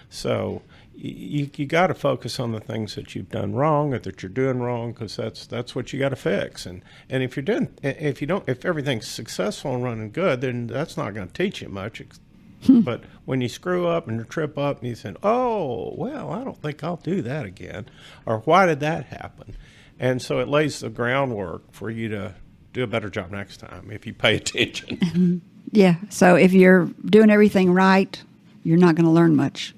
So you got to focus on the things that you've done wrong or that you're doing wrong, because that's what you got to fix. And if everything's successful and running good, then that's not going to teach you much. But when you screw up and you trip up and you say, oh, well, I don't think I'll do that again, or why did that happen? And so it lays the groundwork for you to do a better job next time if you pay attention. Yeah. So if you're doing everything right, you're not going to learn much.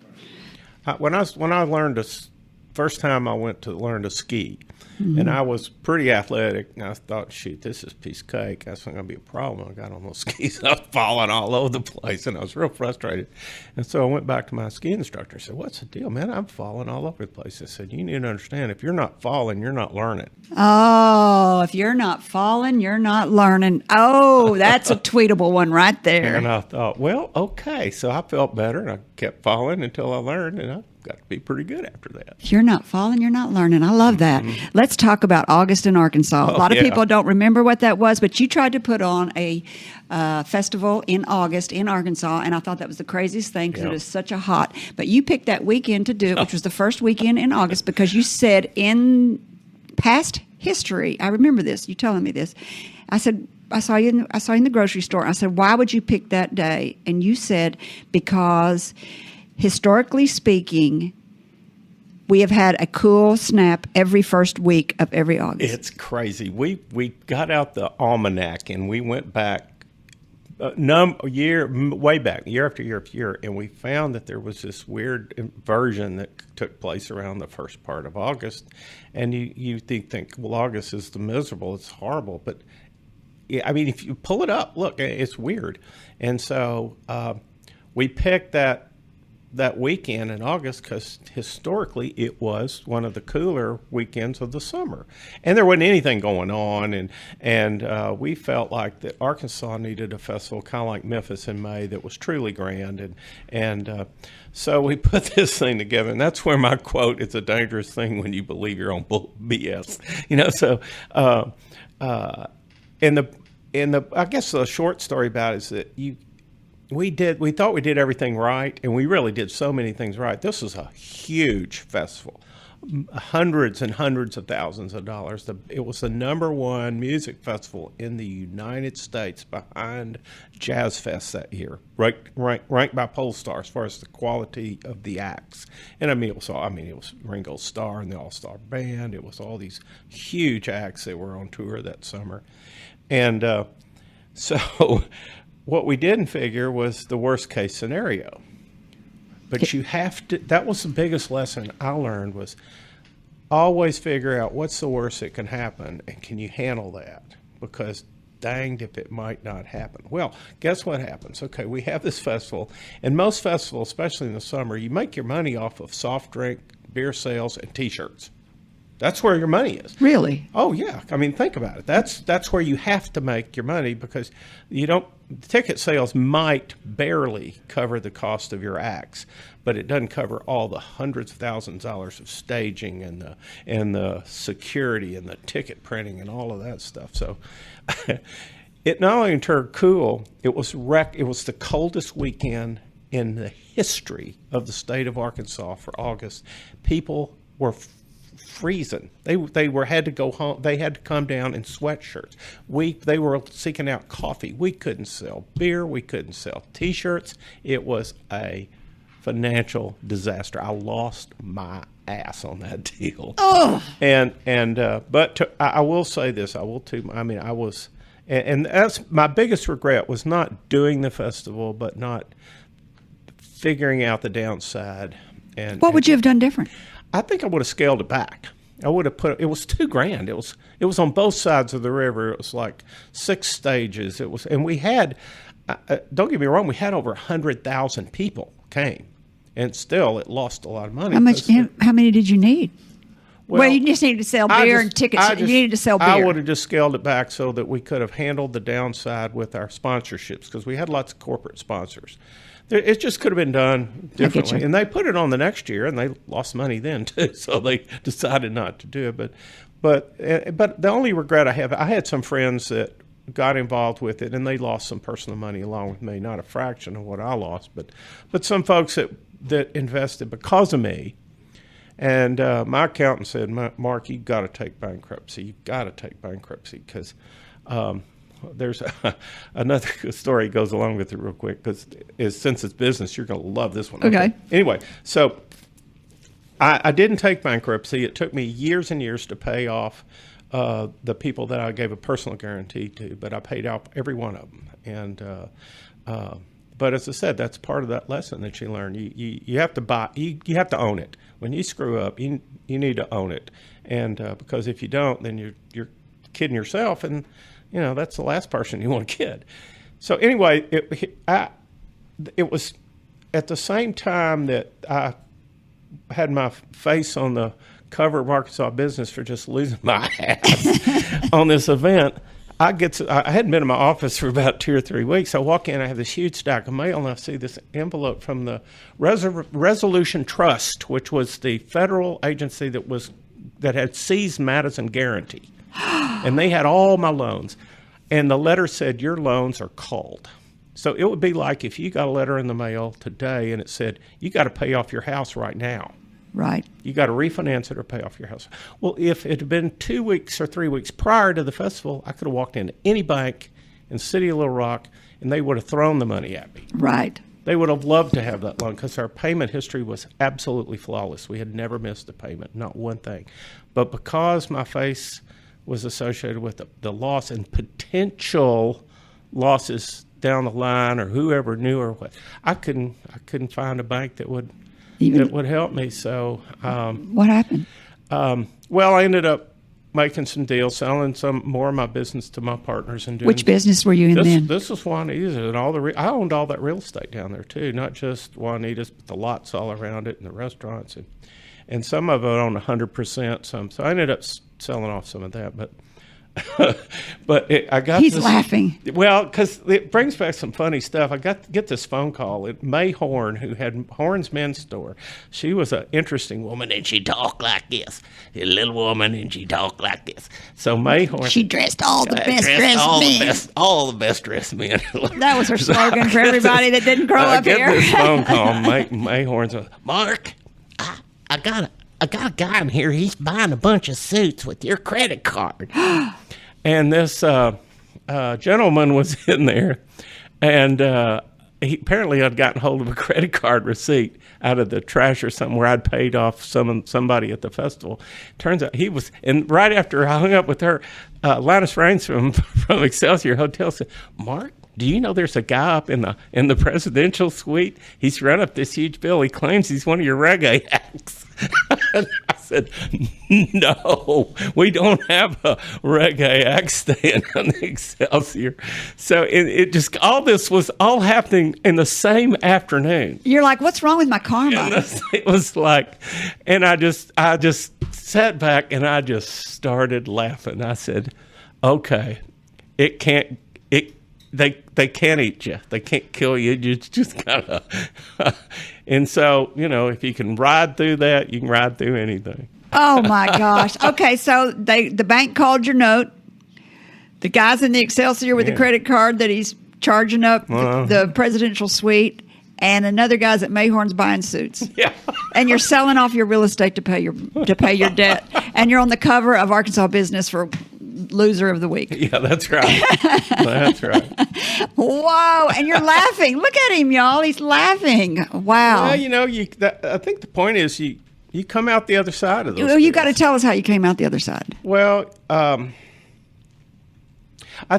When I learned first time I went to learn to ski, and I was pretty athletic, and I thought, shoot, this is a piece of cake. That's not going to be a problem. I got on those skis. I was falling all over the place, and I was real frustrated. And so I went back to my ski instructor and said, what's the deal, man? I'm falling all over the place. I said, you need to understand, if you're not falling, you're not learning. Oh, if you're not falling, you're not learning. Oh, that's a tweetable one right there. And I thought, well, okay. So I felt better, and I kept falling until I learned, and I got to be pretty good after that. If you're not falling, you're not learning. I love that. Let's talk about August in Arkansas. A lot of people don't remember what that was, but you tried to put on a festival in August in Arkansas, and I thought that was the craziest thing because it is such a hot. But you picked that weekend to do it, which was the first weekend in August, because you said in past history, I remember this, you telling me this, I said, I saw you in the grocery store. I said, why would you pick that day? And you said, because historically speaking, we have had a cool snap every first week of every August. It's crazy. We got out the almanac and we went back way back, year after year after year, and we found that there was this weird inversion that took place around the first part of August. And you think, well, August is the miserable, it's horrible, but I mean, if you pull it up, look, it's weird. And so we picked that weekend in August because historically it was one of the cooler weekends of the summer, and there wasn't anything going on, and we felt like that Arkansas needed a festival kind of like Memphis in May that was truly grand, and so we put this thing together, and that's where my quote, "It's a dangerous thing when you believe your own BS," So I guess the short story about it is that we thought we did everything right, and we really did so many things right. This was a huge festival, hundreds and hundreds of thousands of dollars. It was the #1 music festival in the United States behind Jazz Fest that year, ranked by Polestar as far as the quality of the acts. And it was Ringo Starr and the All-Star Band. It was all these huge acts that were on tour that summer, and so. What we didn't figure was the worst case scenario. But you have to, that was the biggest lesson I learned, was always figure out what's the worst that can happen and can you handle that? Because danged if it might not happen. Well, guess what happens? Okay, we have this festival, and most festivals, especially in the summer, you make your money off of soft drink, beer sales, and T-shirts. That's where your money is. Really? Oh, yeah. I mean, think about it. That's where you have to make your money, because ticket sales might barely cover the cost of your acts, but it doesn't cover all the hundreds of thousands of dollars of staging and the security and the ticket printing and all of that stuff. So it not only turned cool, it was the coldest weekend in the history of the state of Arkansas for August. People were freezing. They had to go home. They had to come down in sweatshirts. They were seeking out coffee. We couldn't sell beer. We couldn't sell T-shirts. It was a financial disaster. I lost my ass on that deal. Oh. I will say this. I will too. I mean, I was, and that's my biggest regret, was not doing the festival, but not figuring out the downside. And what would you have done different? I think I would have scaled it back. I would have it was $2,000. It was on both sides of the river. It was like 6 stages. And we had, don't get me wrong, we had over 100,000 people came, and still it lost a lot of money. How many did you need? Well, you just needed to sell beer and tickets. You needed to sell beer. I would have just scaled it back so that we could have handled the downside with our sponsorships, because we had lots of corporate sponsors. It just could have been done differently. And they put it on the next year, and they lost money then too, so they decided not to do it. But the only regret I have, I had some friends that got involved with it, and they lost some personal money along with me, not a fraction of what I lost, but some folks that invested because of me. And my accountant said, Mark, you've got to take bankruptcy. You've got to take bankruptcy, because there's another story goes along with it real quick, because since it's business, you're going to love this one. Okay. Anyway, so I didn't take bankruptcy. It took me years and years to pay off the people that I gave a personal guarantee to, but I paid out every one of them. And but as I said, that's part of that lesson that you learn. You have to you have to own it. When you screw up, you need to own it. And because if you don't, then you're kidding yourself, and that's the last person you want to kid. So anyway, it was at the same time that I had my face on the cover of Arkansas Business for just losing my ass on this event. I hadn't been in my office for about 2 or 3 weeks. I walk in, I have this huge stack of mail, and I see this envelope from the Resolution Trust, which was the federal agency that had seized Madison Guarantee. And they had all my loans. And the letter said, your loans are called. So it would be like if you got a letter in the mail today and it said, you got to pay off your house right now. Right. You got to refinance it or pay off your house. Well, if it had been 2 weeks or 3 weeks prior to the festival, I could have walked into any bank in the city of Little Rock, and they would have thrown the money at me. Right. They would have loved to have that loan because our payment history was absolutely flawless. We had never missed a payment, not one thing. But because my face was associated with the loss and potential losses down the line, or whoever knew or what, I couldn't find a bank that would help me. So what happened? Well, I ended up making some deals, selling some more of my business to my partners, and doing. Which business were you in then? This was Juanita's, and I owned all that real estate down there too, not just Juanita's, but the lots all around it and the restaurants, and some of it on 100%. So I ended up selling off some of that, but I got. He's laughing. Well, because it brings back some funny stuff. I get this phone call. May Horn, who had Horn's Men's Store. She was an interesting woman, and she talked like this. A little woman, and she talked like this. So May Horn. She dressed all the best dressed men. All the best dressed men. That was her slogan for everybody that didn't grow up here. I get this phone call. May Horn's Mark, I got a guy in here. He's buying a bunch of suits with your credit card. And this gentleman was in there, and apparently I'd gotten hold of a credit card receipt out of the trash or somewhere. I'd paid off somebody at the festival. Turns out he was, and right after I hung up with her, Linus Raines from Excelsior Hotel said, Mark, do you know there's a guy up in the presidential suite? He's run up this huge bill. He claims he's one of your reggae acts. I said, no, we don't have a reggae act staying on the Excelsior. So it just, all this was all happening in the same afternoon. You're like, what's wrong with my karma? It was like, and I just sat back and I just started laughing. I said, okay, they can't eat you. They can't kill you. You just gotta. And so, if you can ride through that, you can ride through anything. Oh my gosh. Okay, so the bank called your note. The guy's in the Excelsior with the credit card that he's charging up the presidential suite, and another guy's at Mayhorn's buying suits. Yeah. And you're selling off your real estate to pay your debt, and you're on the cover of Arkansas Business for Loser of the Week. Yeah, that's right. That's right. Whoa, and you're laughing. Look at him, y'all. He's laughing. Wow. Well, I think the point is you come out the other side of those. Well, you got to tell us how you came out the other side. Well, I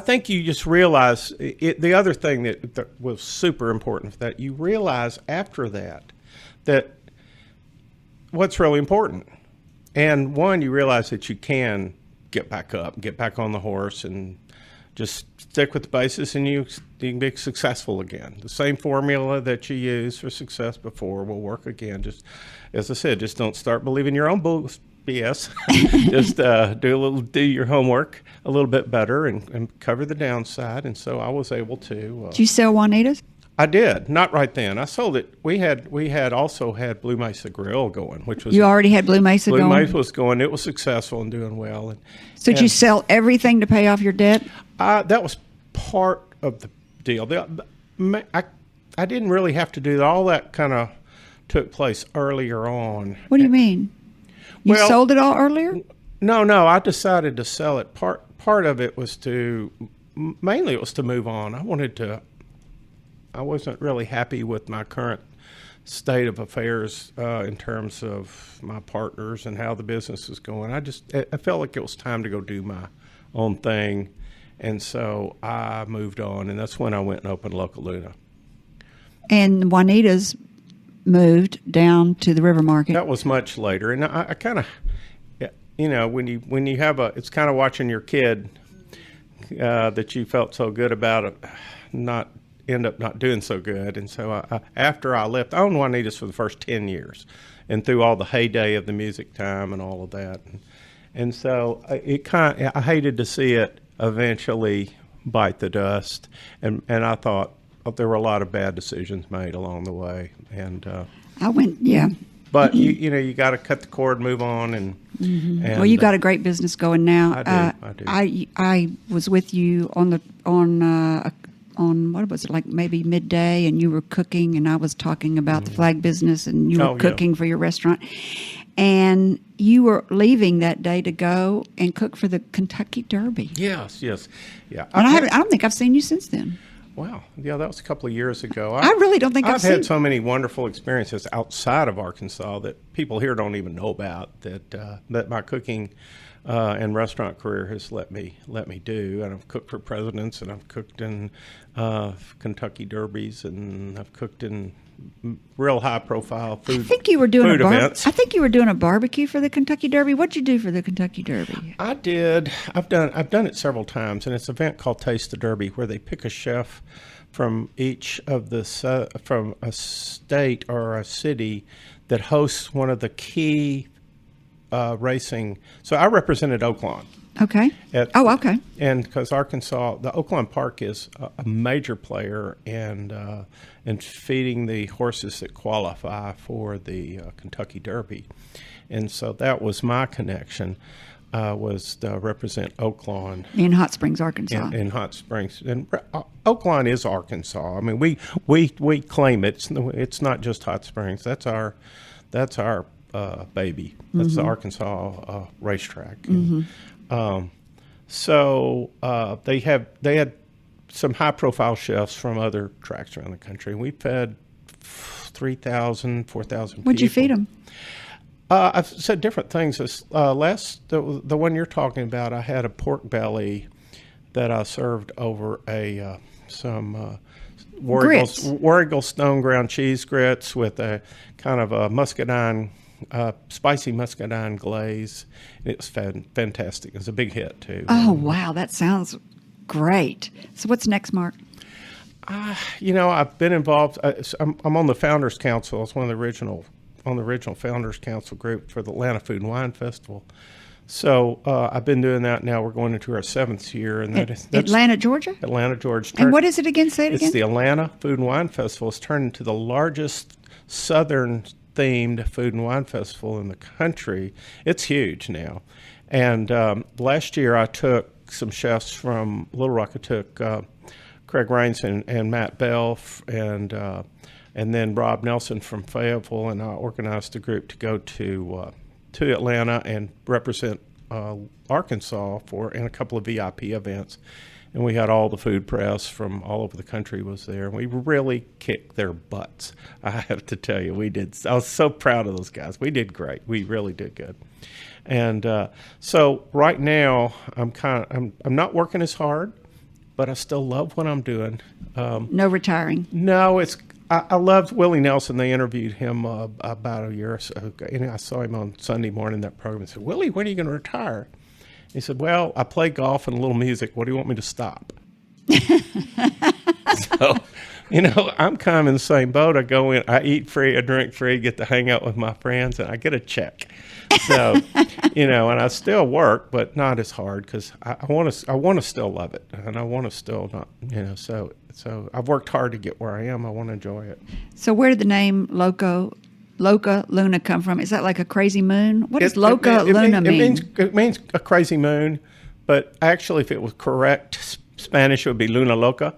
think you just realize the other thing that was super important for that, you realize after that what's really important. And one, you realize that you can get back up, get back on the horse, and just stick with the basis, and you can be successful again. The same formula that you used for success before will work again. Just, as I said, just don't start believing your own BS. Just do your homework a little bit better and cover the downside. And so I was able to. Did you sell Juanita's? I did, not right then. I sold it. We had also had Blue Mesa Grill going, which was you already had Blue Mesa going. Blue Mesa was going. It was successful and doing well. So did you sell everything to pay off your debt? That was part of the deal. I didn't really have to do that. All that kind of took place earlier on. What do you mean? You sold it all earlier? No. I decided to sell it. Part of it was to mainly it was to move on. I wasn't really happy with my current state of affairs in terms of my partners and how the business is going. I felt like it was time to go do my own thing, and so I moved on, and that's when I went and opened Loca Luna. And Juanita's moved down to the River Market. That was much later, and I kind of, when you have it's kind of watching your kid that you felt so good about not end up not doing so good. And so after I left, I owned Juanita's for the first 10 years and through all the heyday of the music time and all of that. And so I hated to see it eventually bite the dust. And I thought there were a lot of bad decisions made along the way. And But you got to cut the cord, move on, and well, you got a great business going now. I do. I was with you on what was it, like maybe midday, and you were cooking, and I was talking about the flag business, and you were cooking for your restaurant, and you were leaving that day to go and cook for the Kentucky Derby. Yes, yeah. And I don't think I've seen you since then. Wow. Yeah, that was a couple of years ago. I really don't think I've seen. I've had so many wonderful experiences outside of Arkansas that people here don't even know about, that my cooking and restaurant career has let me do. And I've cooked for presidents, and I've cooked in Kentucky Derbies, and I've cooked in real high-profile food. I think you were doing events. I think you were doing a barbecue for the Kentucky Derby. What'd you do for the Kentucky Derby? I did. I've done it several times, and it's an event called Taste the Derby, where they pick a chef from each of from a state or a city that hosts one of the key racing. So I represented Oaklawn. Okay. Okay. And because Arkansas, the Oaklawn Park is a major player in feeding the horses that qualify for the Kentucky Derby, and so that was my connection. Was to represent Oaklawn in Hot Springs, Arkansas. In Hot Springs, and Oaklawn is Arkansas. I mean, we claim it. It's not just Hot Springs. That's our baby. That's the Arkansas racetrack. So they had some high-profile chefs from other tracks around the country. We fed 3,000, 4,000 people. What'd you feed them? I've said different things. The one you're talking about, I had a pork belly that I served over some War Eagle stone ground cheese grits with a kind of a muscadine, spicy muscadine glaze. It was fantastic. It was a big hit too. Oh wow, that sounds great. So what's next, Mark? I've been involved. I'm on the Founders Council. I was on the original Founders Council group for the Atlanta Food and Wine Festival. So I've been doing that now. We're going into our 7th year. And that's Atlanta, Georgia? Atlanta, Georgia. And what is it again? Say it again. It's the Atlanta Food and Wine Festival. It's turned into the largest Southern-themed food and wine festival in the country. It's huge now. And last year I took some chefs from Little Rock. I took Craig Raines and Matt Bell and then Rob Nelson from Fayetteville, and I organized a group to go to Atlanta and represent Arkansas in a couple of VIP events. And we had all the food press from all over the country was there. We really kicked their butts, I have to tell you. We did. I was so proud of those guys. We did great. We really did good. And so right now I'm not working as hard, but I still love what I'm doing. No retiring. No, I loved Willie Nelson. They interviewed him about a year or so ago, and I saw him on Sunday morning, that program, and said, Willie, when are you going to retire? He said, well, I play golf and a little music. What do you want me to stop? So, I'm kind of in the same boat. I go in, I eat free, I drink free, get to hang out with my friends, and I get a check. So, and I still work, but not as hard because I want to still love it, and I want to still not, So I've worked hard to get where I am. I want to enjoy it. So where did the name Loca Luna come from? Is that like a crazy moon? What does Loca Luna mean? It means a crazy moon, but actually if it was correct Spanish, it would be Luna Loca.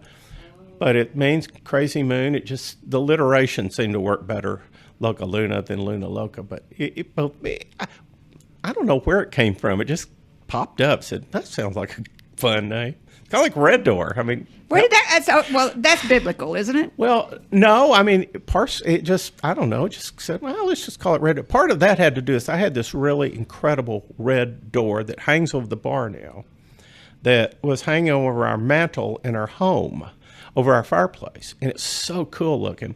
But it means crazy moon. The alliteration seemed to work better, Loca Luna, than Luna Loca. But I don't know where it came from. It just popped up, said, that sounds like a fun name. Kind of like Red Door. I mean, Where did that? That's biblical, isn't it? well, no, I mean, it just, I don't know, just said, well, let's just call it Red Door. Part of that had to do with, I had this really incredible red door that hangs over the bar now, that was hanging over our mantle in our home, over our fireplace. And it's so cool looking.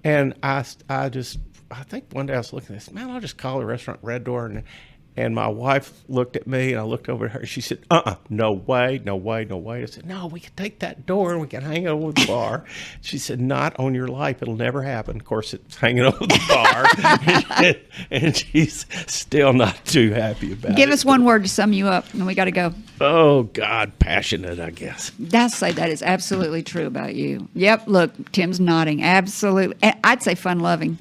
And I think one day I was looking at this, man, I'll just call the restaurant Red Door. And my wife looked at me, and I looked over at her. She said, no way. I said, no, we can take that door, and we can hang it over the bar. She said, not on your life. It'll never happen. Of course, it's hanging over the bar. and she's still not too happy about it. Give us one word to sum you up, and we got to go. Oh, God, passionate, I guess. That is absolutely true about you. Yep, look, Tim's nodding. Absolutely. I'd say fun-loving.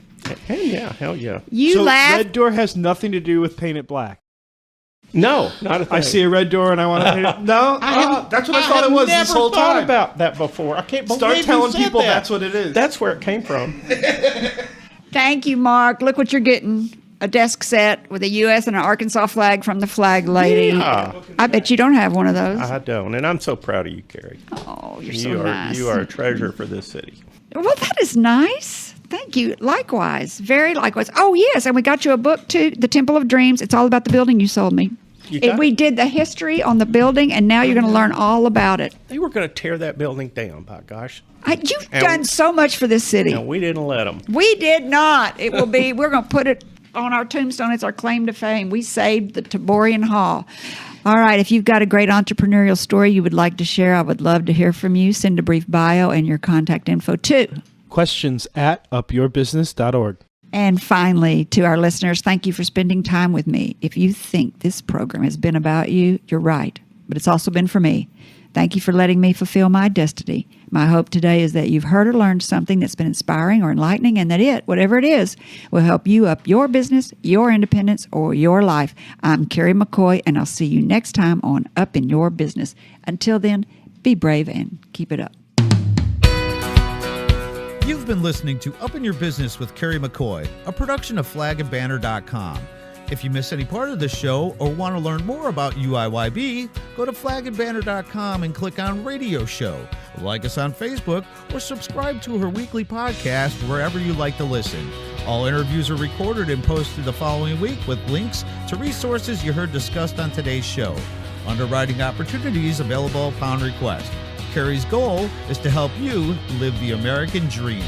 Hell yeah. You laugh. Red Door has nothing to do with paint it black. No, not a thing. I see a red door and I want to paint it. No, that's what I thought it was this whole I never thought time. about that before. I can't believe Start you telling said people that. that's what it is. That's where it came from. Thank you, Mark. Look what you're getting. A desk set with a U.S. and an Arkansas flag from the flag lady. Yeah. I bet you don't have one of those. I don't, and I'm so proud of you, Kerry. Oh, you're so are nice. You are a treasure for this city. Well, that is nice. Thank you. Likewise. Very likewise. Oh, yes. And we got you a book, too, The Temple of Dreams. It's all about the building you sold me. We did the history on the building, and now you're going to learn all about it. They were going to tear that building down, by gosh. You've done so much for this city. And we didn't let them. We did not. It will be, we're going to put it on our tombstone. It's our claim to fame. We saved the Taborian Hall. All right. If you've got a great entrepreneurial story you would like to share, I would love to hear from you. Send a brief bio and your contact info to questions@upyourbusiness.org. And finally, to our listeners, thank you for spending time with me. If you think this program has been about you, you're right. But it's also been for me. Thank you for letting me fulfill my destiny. My hope today is that you've heard or learned something that's been inspiring or enlightening, and that it, whatever it is, will help you up your business, your independence, or your life. I'm Kerry McCoy, and I'll see you next time on Up in Your Business. Until then, be brave and keep it up. You've been listening to Up in Your Business with Kerry McCoy, a production of flagandbanner.com. If you miss any part of the show or want to learn more about UIYB, go to flagandbanner.com and click on Radio Show. Like us on Facebook or subscribe to her weekly podcast wherever you like to listen. All interviews are recorded and posted the following week with links to resources you heard discussed on today's show. Underwriting opportunities available upon request. Kerry's goal is to help you live the American dream.